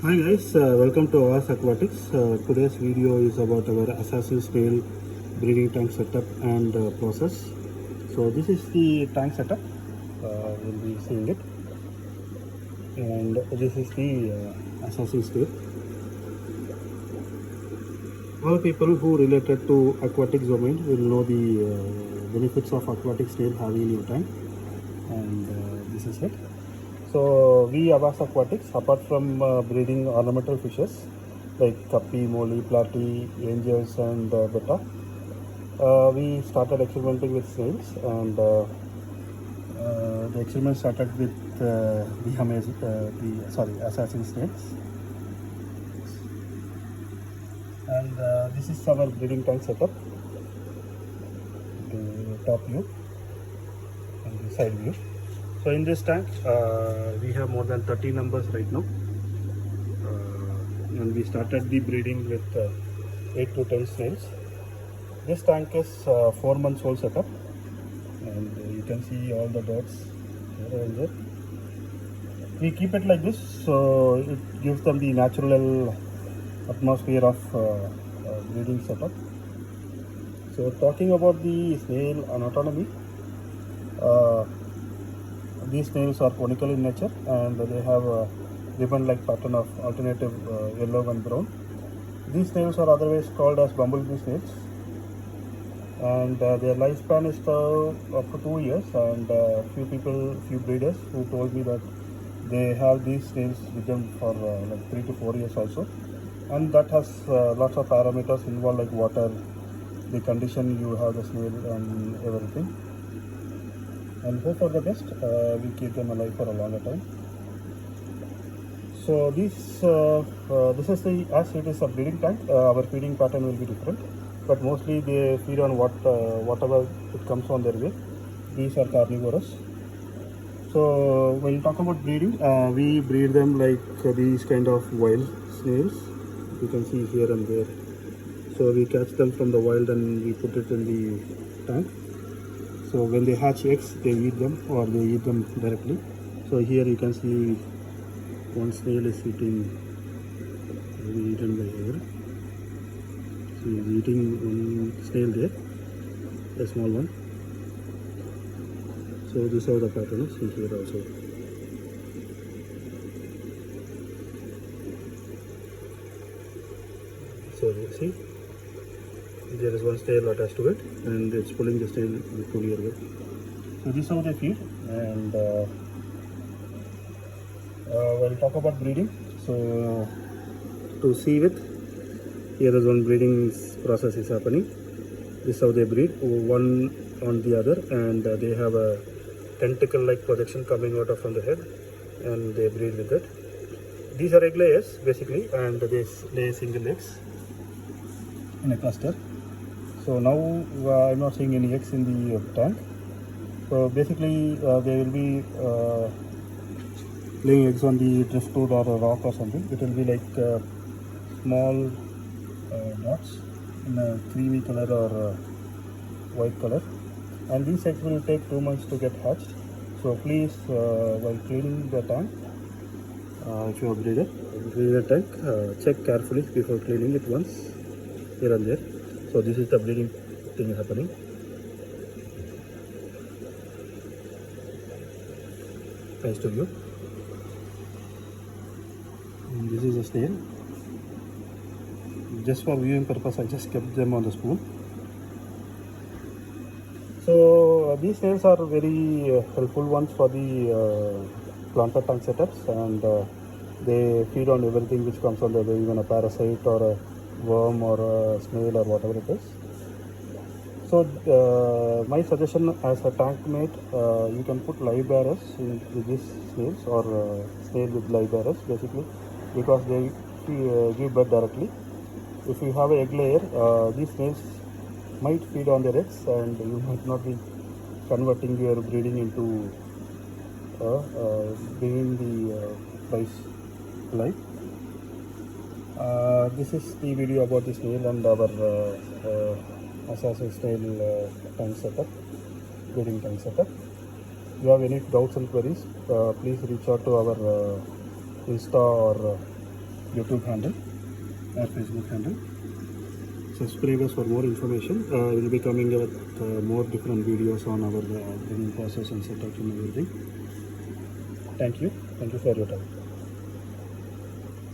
Hi guys, welcome to Avas Aquatics. Today's video is about our assassin snail breeding tank setup and process. So this is the tank setup. We'll be seeing it, and this is the assassin snail. All people who related to aquatic domain will know the benefits of aquatic snail having in your tank, and this is it. So we Avas Aquatics, apart from breeding ornamental fishes like Cuppi, Molly, Platy, Angels and Betta, we started experimenting with snails, and the experiment started with the assassin snails. And this is our breeding tank setup, the top view and the side view. So in this tank, we have more than 30 numbers right now, and we started the breeding with 8 to 10 snails. This tank is 4 months old setup, and you can see all the birds here and there. We keep it like this, so it gives them the natural atmosphere of breeding setup. So talking about the snail anatomy, uh, these snails are conical in nature, and they have a ribbon-like pattern of alternative yellow and brown. These snails are otherwise called as bumblebee snails, and their lifespan is up to 2 years. And few breeders who told me that they have these snails with them for like 3 to 4 years also, and that has lots of parameters involved like water, the condition you have the snail, and everything. And hope for the best. We keep them alive for a longer time. So this is the, as it is a breeding tank, our feeding pattern will be different, but mostly they feed on whatever it comes on their way. These are carnivorous. So when you talk about breeding, we breed them like these kind of wild snails. You can see here and there. So we catch them from the wild and we put it in the tank. So when they hatch eggs, they eat them, or they eat them directly. So here you can see one snail is eating, maybe eaten by here. So he is eating one snail there, a small one. So this is how the pattern is in here also. So you see, there is one snail attached to it, and it's pulling the snail with pulley away. So this is how they feed. And we'll talk about breeding. So to see with, here is one breeding process is happening. This is how they breed, one on the other, and they have a tentacle like projection coming out of from the head, and they breed with it. These are egg layers basically, and they lay single eggs in a cluster. So now I'm not seeing any eggs in the tank. So basically they will be laying eggs on the driftwood or a rock or something. It will be like small dots in a creamy color or white color, and these eggs will take 2 months to get hatched. So please, while cleaning the tank, if you are breeder, clean the tank, check carefully before cleaning it once here and there. So this is the breeding thing happening. Nice to view. And this is a snail. Just for viewing purpose, I just kept them on the spoon. So these snails are very helpful ones for the planter tank setups, and they feed on everything which comes on the way, even a parasite or a worm or a snail or whatever it is. So my suggestion as a tank mate, you can put live bearers with these snails, or snail with live bearers basically, because they give birth directly. If you have an egg layer, these snails might feed on their eggs, and you might not be converting your breeding into bringing the price live. This is the video about the snail and our assassin snail tank setup, breeding tank setup. If you have any doubts and queries, please reach out to our Insta or YouTube handle or Facebook handle. Subscribe us for more information. We'll be coming with more different videos on our breeding process and setup and everything. Thank you for your time.